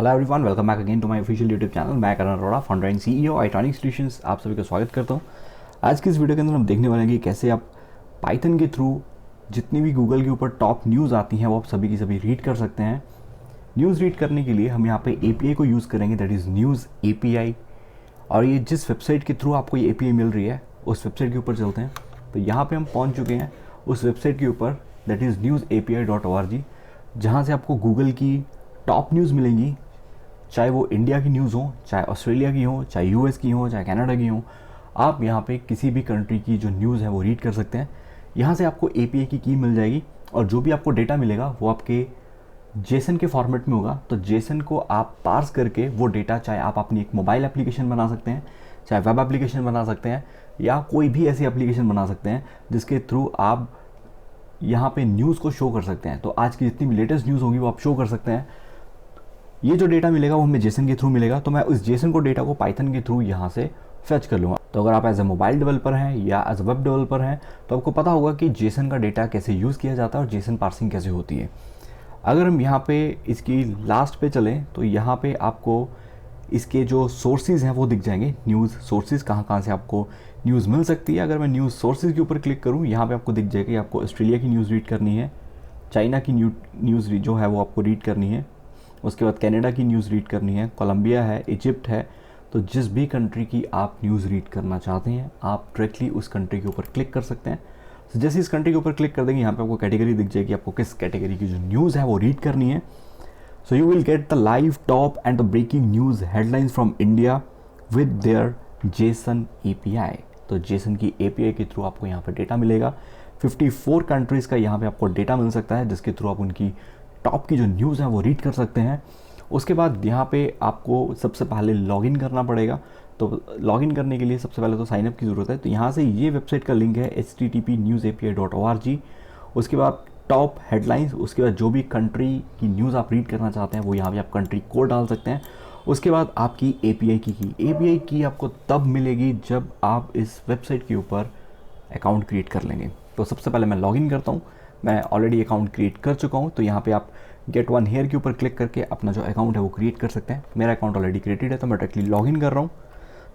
Hello everyone, welcome back again to my official YouTube channel. मैं Karan Arora, founder and CEO Itronic solutions. आप सभी का स्वागत करता हूं। आज की इस वीडियो के अंदर हम देखने वाले हैं कि कैसे आप पाइथन के थ्रू जितनी भी गूगल के ऊपर टॉप न्यूज़ आती हैं वो आप सभी की सभी रीड कर सकते हैं। न्यूज़ रीड करने के लिए हम यहाँ पे एपीआई को यूज़ करेंगे, दैट इज़ न्यूज़ एपीआई। और ये जिस वेबसाइट के थ्रू आपको ये एपीआई मिल रही है उस वेबसाइट के ऊपर चलते हैं। तो यहाँ पर हम पहुँच चुके हैं उस वेबसाइट के ऊपर, दैट इज़ newsapi.org, जहाँ से आपको गूगल की टॉप न्यूज़ मिलेंगी। चाहे वो इंडिया की न्यूज़ हो, चाहे ऑस्ट्रेलिया की हो, चाहे यूएस की हो, चाहे कनाडा की हो, आप यहाँ पे किसी भी कंट्री की जो न्यूज़ है वो रीड कर सकते हैं। यहाँ से आपको एपीआई की मिल जाएगी और जो भी आपको डेटा मिलेगा वो आपके जेसन के फॉर्मेट में होगा। तो जेसन को आप पार्स करके वो डेटा, चाहे आप अपनी एक मोबाइल एप्लीकेशन बना सकते हैं, चाहे वेब एप्लीकेशन बना सकते हैं, या कोई भी ऐसी एप्लीकेशन बना सकते हैं जिसके थ्रू आप यहाँ पे न्यूज़ को शो कर सकते हैं। तो आज की जितनी भी लेटेस्ट न्यूज़ होगी वो आप शो कर सकते हैं। ये जो डेटा मिलेगा वो हमें जेसन के थ्रू मिलेगा, तो मैं उस जेसन को डेटा को पाइथन के थ्रू यहाँ से फेच कर लूँगा। तो अगर आप एज ए मोबाइल डेवलपर हैं या एज ए वेब डेवलपर हैं तो आपको पता होगा कि जेसन का डेटा कैसे यूज़ किया जाता है और जेसन पार्सिंग कैसे होती है। अगर हम यहाँ पे इसकी लास्ट पे चलें तो यहाँ पे आपको इसके जो सोर्सेज हैं वो दिख जाएंगे। न्यूज़ सोर्सेज कहाँ कहाँ से आपको न्यूज़ मिल सकती है। अगर मैं न्यूज़ सोर्सेज के ऊपर क्लिक करूँ, यहाँ पे आपको दिख जाएगा कि आपको ऑस्ट्रेलिया की न्यूज़ रीड करनी है, चाइना की न्यूज़ जो है वो आपको रीड करनी है, उसके बाद कनाडा की न्यूज़ रीड करनी है, कोलंबिया है, इजिप्ट है। तो जिस भी कंट्री की आप न्यूज़ रीड करना चाहते हैं आप डायरेक्टली उस कंट्री के ऊपर क्लिक कर सकते हैं। तो जैसे इस कंट्री के ऊपर क्लिक कर देंगे, यहाँ पे आपको कैटेगरी दिख जाएगी, आपको किस कैटेगरी की जो न्यूज़ है वो रीड करनी है। So you will get the live top and the breaking news headlines from India with their JSON API. तो जेसन की एपीआई के थ्रू आपको यहाँ पर डेटा मिलेगा। 54 कंट्रीज़ का यहाँ पे आपको डेटा मिल सकता है जिसके थ्रू आप उनकी टॉप की जो न्यूज़ है वो रीड कर सकते हैं। उसके बाद यहाँ पे आपको सबसे पहले लॉगिन करना पड़ेगा। तो लॉगिन करने के लिए सबसे पहले तो साइनअप की ज़रूरत है। तो यहाँ से ये वेबसाइट का लिंक है http://newsapi.org। उसके बाद टॉप हेडलाइंस, उसके बाद जो भी कंट्री की न्यूज़ आप रीड करना चाहते हैं वो यहाँ पे आप कंट्री कोड डाल सकते हैं। उसके बाद आपकी एपीआई की आपको तब मिलेगी जब आप इस वेबसाइट के ऊपर अकाउंट क्रिएट कर लेंगे। तो सबसे पहले मैं लॉगिन करता हूँ। मैं ऑलरेडी अकाउंट क्रिएट कर चुका हूँ, तो यहाँ पे आप गेट वन हेयर के ऊपर क्लिक करके अपना जो अकाउंट है वो क्रिएट कर सकते हैं। मेरा अकाउंट ऑलरेडी क्रिएटेड है तो मैं डायरेक्टली लॉगिन कर रहा हूँ।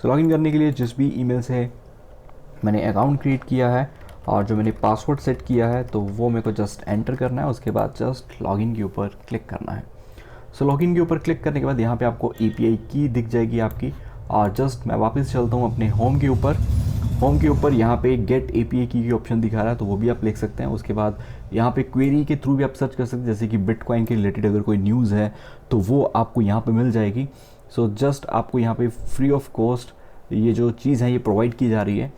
सो लॉगिन करने के लिए जिस भी ईमेल से मैंने अकाउंट क्रिएट किया है और जो मैंने पासवर्ड सेट किया है तो वो मेरे को जस्ट एंटर करना है। उसके बाद जस्ट लॉगिन के ऊपर क्लिक करना है। सो लॉगिन के ऊपर क्लिक करने के बाद यहाँ पे आपको एपीआई की दिख जाएगी आपकी। और जस्ट मैं वापस चलता हूँ अपने होम के ऊपर। होम के ऊपर यहाँ पे गेट एपीआई की ऑप्शन दिखा रहा है, तो वो भी आप लिख सकते हैं। उसके बाद यहाँ पे क्वेरी के थ्रू भी आप सर्च कर सकते हैं, जैसे कि बिटकॉइन के रिलेटेड अगर कोई न्यूज़ है तो वो आपको यहाँ पे मिल जाएगी। सो जस्ट आपको यहाँ पे फ्री ऑफ कॉस्ट ये जो चीज़ है ये प्रोवाइड की जा रही है।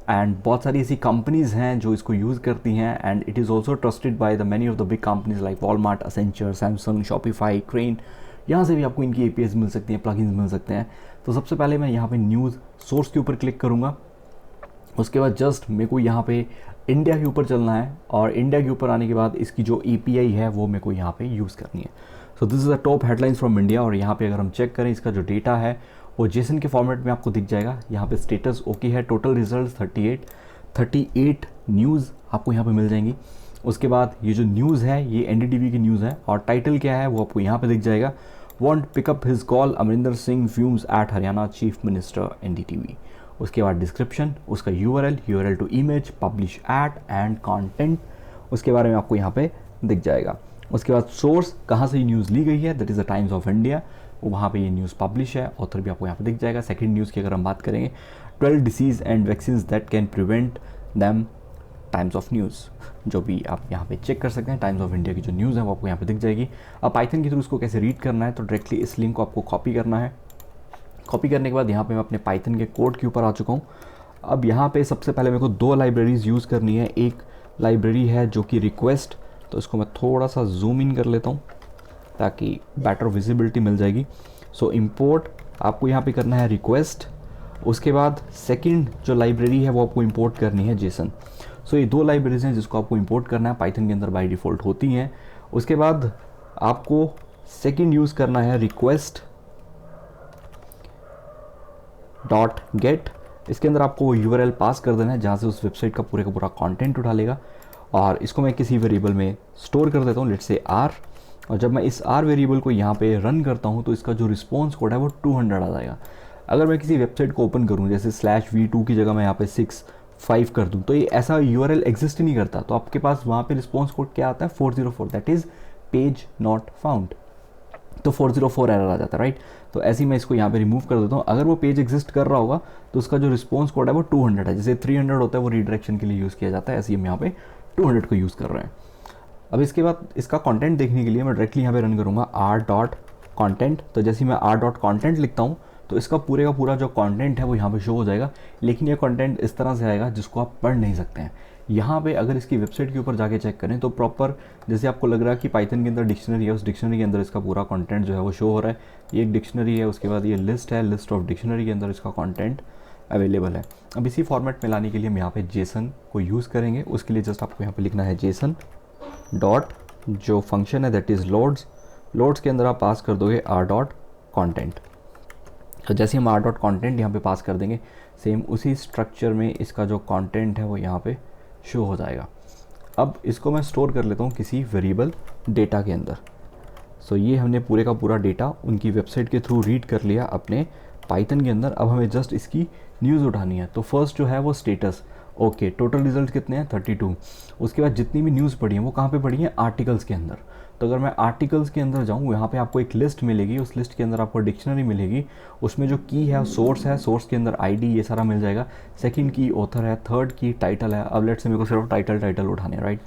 एंड बहुत सारी ऐसी कंपनीज़ हैं जो इसको यूज़ करती हैं and it is also trusted by the many of the big companies like Walmart, Accenture, Samsung, Shopify, crane. यहाँ से भी आपको इनकी एपीआईज मिल सकती हैं, प्लगइन्स मिल सकते हैं। तो सबसे पहले मैं यहाँ पे न्यूज़ सोर्स के ऊपर क्लिक करूँगा। उसके बाद जस्ट मेरे को यहाँ पे इंडिया के ऊपर चलना है और इंडिया के ऊपर आने के बाद इसकी जो एपीआई है वो मेरे को यहाँ पे यूज़ करनी है। So this is the top headlines from India. और यहाँ पे अगर हम चेक करें इसका जो डेटा है वो जेसन के फॉर्मेट में आपको दिख जाएगा। यहाँ पे स्टेटस ओके है, टोटल रिजल्ट 38 न्यूज़ आपको यहाँ पे मिल जाएंगी। उसके बाद ये जो न्यूज़ है ये एनडीटीवी की न्यूज़ है और टाइटल क्या है वो आपको यहाँ पे दिख जाएगा। Won't pick up his call, Amarinder Singh fumes at Haryana chief minister NDTV. उसके बाद डिस्क्रिप्शन, उसका URL to image, publish at and content, उसके बारे में आपको यहाँ पे दिख जाएगा। उसके बाद सोर्स, कहाँ से ये न्यूज़ ली गई है, that is the times of India, वहाँ पे ये न्यूज़ पब्लिश है, ऑथर भी आपको यहाँ पे दिख जाएगा। सेकंड न्यूज़ की अगर हम बात करेंगे, 12 disease and vaccines that can prevent them, times of news, जो भी आप यहाँ पे चेक कर सकते हैं। टाइम्स ऑफ इंडिया की जो न्यूज़ है वो आपको यहाँ पे दिख जाएगी। अब पाइथन के थ्रू उसको कैसे रीड करना है, तो डायरेक्टली इस लिंक को आपको कॉपी करना है। कॉपी करने के बाद यहाँ पे मैं अपने पाइथन के कोड के ऊपर आ चुका हूँ। अब यहाँ पे सबसे पहले मेरे को दो लाइब्रेरीज़ यूज़ करनी है। एक लाइब्रेरी है जो कि रिक्वेस्ट, तो इसको मैं थोड़ा सा जूम इन कर लेता हूँ ताकि बेटर विजिबिलिटी मिल जाएगी। सो इंपोर्ट आपको यहाँ पे करना है रिक्वेस्ट। उसके बाद सेकंड जो लाइब्रेरी है वो आपको इंपोर्ट करनी है जेसन। सो ये दो लाइब्रेरीज हैं जिसको आपको इंपोर्ट करना है, पाइथन के अंदर बाय डिफ़ॉल्ट होती हैं। उसके बाद आपको सेकंड यूज़ करना है रिक्वेस्ट डॉट गेट। इसके अंदर आपको वो यूआरएल पास कर देना है जहाँ से उस वेबसाइट का पूरा कंटेंट उठा लेगा। और इसको मैं किसी वेरिएबल में स्टोर कर देता हूँ, लेट्स से आर। और जब मैं इस आर वेरिएबल को यहाँ पे रन करता हूँ तो इसका जो रिस्पॉन्स कोड है वो 200 आ जाएगा। अगर मैं किसी वेबसाइट को ओपन करूँ, जैसे /v2 की जगह मैं यहाँ पे 65 कर दूँ, तो ये ऐसा URL एग्जिस्ट ही नहीं करता। तो आपके पास वहाँ पे रिस्पॉन्स कोड क्या आता है, 404, that is page not found. तो 404 एरर आ जाता है, राइट। तो ऐसे ही मैं इसको यहाँ पे रिमूव कर देता हूँ। अगर वो पेज एग्जिस्ट कर रहा होगा तो उसका जो रिस्पॉन्स कोड है वो 200 है। जैसे 300 होता है वो रीडायरेक्शन के लिए यूज़ किया जाता है, ऐसे ही हम यहाँ पे 200 को यूज़ कर रहे हैं। अब इसके बाद इसका कंटेंट देखने के लिए मैं डायरेक्टली यहाँ पे रन करूँगा r.content। तो जैसे ही मैं r.content लिखता हूँ तो इसका पूरे का पूरा जो कंटेंट है वो यहाँ पे शो हो जाएगा। लेकिन ये कंटेंट इस तरह से आएगा जिसको आप पढ़ नहीं सकते हैं। यहाँ पे अगर इसकी वेबसाइट के ऊपर जाके चेक करें तो प्रॉपर जैसे आपको लग रहा है कि पाइथन के अंदर डिक्शनरी है, उस डिक्शनरी के अंदर इसका पूरा कंटेंट जो है वो शो हो रहा है। ये एक डिक्शनरी है, उसके बाद ये लिस्ट है, लिस्ट ऑफ डिक्शनरी के अंदर इसका कंटेंट अवेलेबल है। अब इसी फॉर्मेट में लाने के लिए हम यहाँ पे जेसन को यूज़ करेंगे। उसके लिए जस्ट आपको यहाँ पे लिखना है जेसन डॉट जो फंक्शन है दैट इज़ लोड्स के अंदर आप पास कर दोगे r.content। तो जैसे हम r.content यहाँ पे पास कर देंगे, सेम उसी स्ट्रक्चर में इसका जो कंटेंट है वो यहाँ पे शो हो जाएगा। अब इसको मैं स्टोर कर लेता हूँ किसी वेरिएबल डेटा के अंदर। सो ये हमने पूरे का पूरा डेटा उनकी वेबसाइट के थ्रू रीड कर लिया अपने पाइथन के अंदर। अब हमें जस्ट इसकी न्यूज़ उठानी है। तो फर्स्ट जो है वो स्टेटस, ओके, टोटल रिजल्ट कितने हैं 32। उसके बाद जितनी भी न्यूज़ पढ़ी है वो कहाँ पे पढ़ी है, आर्टिकल्स के अंदर। तो अगर मैं आर्टिकल्स के अंदर जाऊँ, यहाँ पे आपको एक लिस्ट मिलेगी, उस लिस्ट के अंदर आपको डिक्शनरी मिलेगी। उसमें जो की है सोर्स है, सोर्स के अंदर आईडी ये सारा मिल जाएगा। सेकंड की ऑथर है, थर्ड की टाइटल है। अब लेट्स से मेरे को सिर्फ टाइटल उठाने हैं, राइट।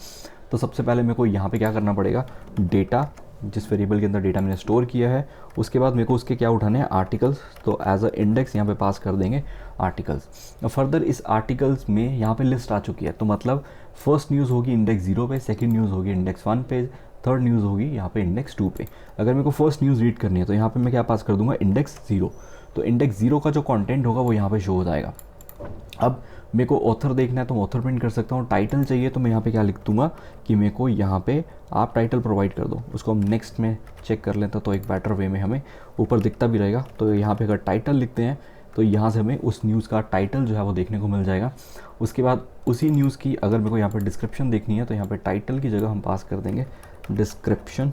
तो सबसे पहले मेरे को यहाँ पे क्या करना पड़ेगा, डेटा, जिस वेरिएबल के अंदर डेटा मैंने स्टोर किया है, उसके बाद मेरे को उसके क्या उठाने हैं, आर्टिकल्स। तो एज अ इंडेक्स यहाँ पे पास कर देंगे आर्टिकल्स। फर्दर इस आर्टिकल्स में यहाँ पे लिस्ट आ चुकी है। तो मतलब फर्स्ट न्यूज़ होगी इंडेक्स 0 पे, सेकंड न्यूज़ होगी इंडेक्स 1 पे, थर्ड न्यूज़ होगी यहाँ पे इंडेक्स 2 पे। अगर मेरे को फर्स्ट न्यूज़ रीड करनी है तो यहाँ पे मैं क्या पास कर दूंगा, इंडेक्स 0। तो इंडेक्स 0 का जो कंटेंट होगा वो यहाँ पे शो हो जाएगा। अब मेरे को ऑथर देखना है तो मैं ऑथर प्रिंट कर सकता हूँ। टाइटल चाहिए तो मैं यहाँ पे क्या लिख दूंगा कि मेरे को यहाँ पे आप टाइटल प्रोवाइड कर दो। उसको हम नेक्स्ट में चेक कर लेते हैं तो एक बेटर वे में हमें ऊपर दिखता भी रहेगा। तो यहाँ पे अगर टाइटल लिखते हैं तो यहाँ से हमें उस न्यूज़ का टाइटल जो है वो देखने को मिल जाएगा। उसके बाद उसी न्यूज़ की अगर मेरे को यहाँ पर डिस्क्रिप्शन देखनी है तो यहाँ पर टाइटल की जगह हम पास कर देंगे डिस्क्रिप्शन।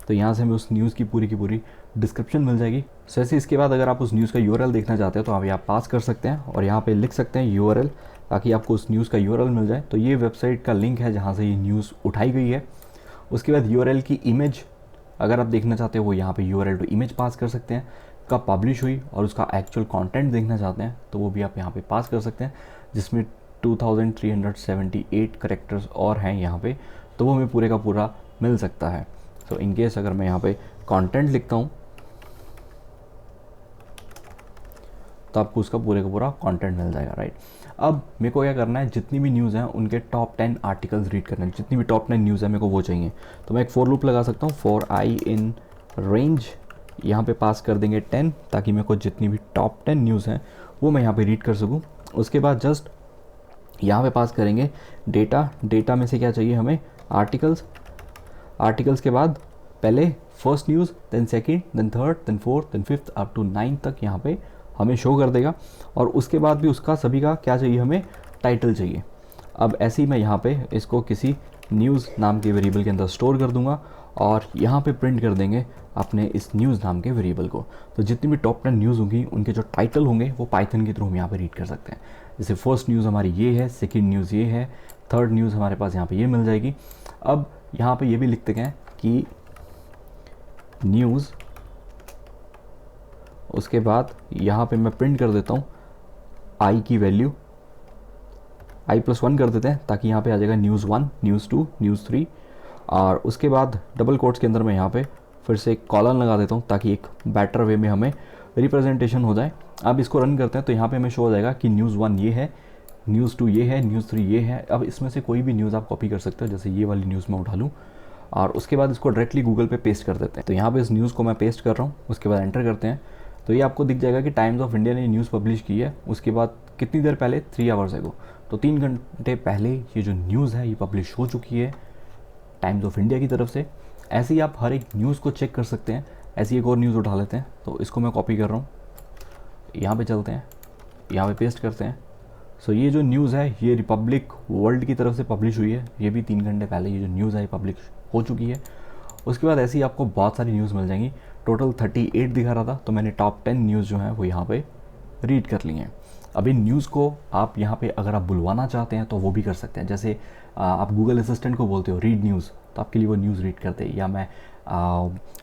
तो यहाँ से हमें उस न्यूज़ की पूरी डिस्क्रिप्शन मिल जाएगी। सो ऐसे इसके बाद अगर आप उस न्यूज़ का URL देखना चाहते हो तो आप यहाँ पास कर सकते हैं और यहाँ पे लिख सकते हैं URL, ताकि आपको उस न्यूज़ का URL मिल जाए। तो ये वेबसाइट का लिंक है जहाँ से ये न्यूज़ उठाई गई है। उसके बाद URL की इमेज अगर आप देखना चाहते हो वो यहाँ पे URL टू इमेज पास कर सकते हैं, कब पब्लिश हुई, और उसका एक्चुअल कंटेंट देखना चाहते हैं तो वो भी आप यहाँ पे पास कर सकते हैं, जिसमें 2378 कैरेक्टर्स और हैं यहाँ पे, तो वो हमें पूरे का पूरा मिल सकता है। तो इन केस अगर मैं यहाँ पे कंटेंट लिखता हूँ तो आपको उसका पूरे का पूरा कंटेंट मिल जाएगा, राइट। अब मेरे को क्या करना है, जितनी भी न्यूज़ हैं उनके टॉप 10 आर्टिकल्स रीड करना है। जितनी भी टॉप 10 न्यूज़ है मेरे को वो चाहिए। तो मैं एक फॉर लूप लगा सकता हूँ, फॉर आई इन रेंज, यहाँ पे पास कर देंगे 10, ताकि मेरे को जितनी भी टॉप 10 न्यूज़ हैं वो मैं यहाँ पे रीड कर सकूँ। उसके बाद जस्ट यहाँ पे पास करेंगे डेटा में से क्या चाहिए हमें, आर्टिकल्स के बाद पहले first news, then second, then third, then fourth, then fifth, up to 9 तक यहाँ पे हमें शो कर देगा। और उसके बाद भी उसका सभी का क्या चाहिए, हमें टाइटल चाहिए। अब ऐसे ही मैं यहाँ पे इसको किसी न्यूज़ नाम के वेरिएबल के अंदर स्टोर कर दूंगा और यहाँ पे प्रिंट कर देंगे अपने इस न्यूज़ नाम के वेरिएबल को। तो जितनी भी टॉप 10 न्यूज़ होंगी उनके जो टाइटल होंगे वो पाइथन के थ्रू हम यहाँ पे रीड कर सकते हैं। जैसे फर्स्ट न्यूज़ हमारी ये है, सेकंड न्यूज़ ये है, थर्ड न्यूज़ हमारे पास यहाँ पे ये मिल जाएगी। अब यहाँ पे ये भी लिख दें कि न्यूज़, उसके बाद यहाँ पे मैं प्रिंट कर देता हूँ आई की वैल्यू, i+1 कर देते हैं, ताकि यहाँ पे आ जाएगा न्यूज़ 1, न्यूज़ 2, न्यूज़ 3। और उसके बाद डबल कोट्स के अंदर मैं यहाँ पे फिर से एक कॉलन लगा देता हूँ, ताकि एक बेटर वे में हमें रिप्रेजेंटेशन हो जाए। अब इसको रन करते हैं तो यहाँ पे हमें शो हो जाएगा कि न्यूज़ 1 ये है, न्यूज़ 2 ये है, न्यूज़ 3 ये है। अब इसमें से कोई भी न्यूज़ आप कॉपी कर सकते हो, जैसे ये वाली न्यूज़ मैं उठा लूँ और उसके बाद इसको डायरेक्टली गूगल पे पेस्ट कर देते हैं। तो यहाँ पे इस न्यूज़ को मैं पेस्ट कर रहा हूँ, उसके बाद एंटर करते हैं तो ये आपको दिख जाएगा कि टाइम्स ऑफ इंडिया ने न्यूज़ पब्लिश की है। उसके बाद कितनी देर पहले, 3 आवर्स एगो। तो 3 घंटे पहले ये जो न्यूज़ है ये पब्लिश हो चुकी है टाइम्स ऑफ इंडिया की तरफ से। ऐसे ही आप हर एक न्यूज़ को चेक कर सकते हैं। ऐसी एक और न्यूज़ उठा लेते हैं, तो इसको मैं कॉपी कर रहा हूँ, यहाँ पे चलते हैं, यहाँ पे पेस्ट करते हैं। सो ये जो न्यूज़ है ये रिपब्लिक वर्ल्ड की तरफ से पब्लिश हुई है। ये भी 3 घंटे पहले ये जो न्यूज़ है ये पब्लिश हो चुकी है। उसके बाद ऐसे ही आपको बहुत सारी न्यूज़ मिल जाएंगी। टोटल 38 दिखा रहा था, तो मैंने टॉप 10 न्यूज़ जो हैं वो यहाँ पे रीड कर ली हैं। अभी न्यूज़ को आप यहाँ पे अगर आप बुलवाना चाहते हैं तो वो भी कर सकते हैं। जैसे आप गूगल असिस्टेंट को बोलते हो रीड न्यूज़, तो आपके लिए वो न्यूज़ रीड कर दे, या मैं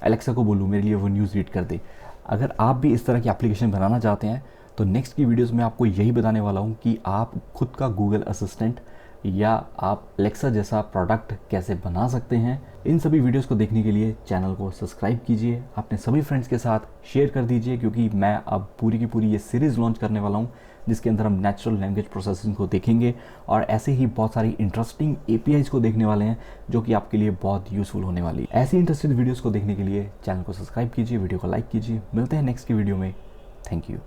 एलेक्सा को बोलूँ मेरे लिए वो न्यूज़ रीड कर दे। अगर आप भी इस तरह की एप्लीकेशन बनाना चाहते हैं तो नेक्स्ट की वीडियोस में आपको यही बताने वाला हूँ कि आप खुद का गूगल असिस्टेंट या आप एलेक्सा जैसा प्रोडक्ट कैसे बना सकते हैं। इन सभी वीडियोस को देखने के लिए चैनल को सब्सक्राइब कीजिए, अपने सभी फ्रेंड्स के साथ शेयर कर दीजिए, क्योंकि मैं अब पूरी की पूरी ये सीरीज़ लॉन्च करने वाला हूँ जिसके अंदर हम नेचुरल लैंग्वेज प्रोसेसिंग को देखेंगे और ऐसे ही बहुत सारी इंटरेस्टिंग APIs को देखने वाले हैं जो कि आपके लिए बहुत यूज़फुल होने वाली है। ऐसी इंटरेस्टिंग वीडियोज़ को देखने के लिए चैनल को सब्सक्राइब कीजिए, वीडियो को लाइक कीजिए। मिलते हैं नेक्स्ट की वीडियो में। Thank you.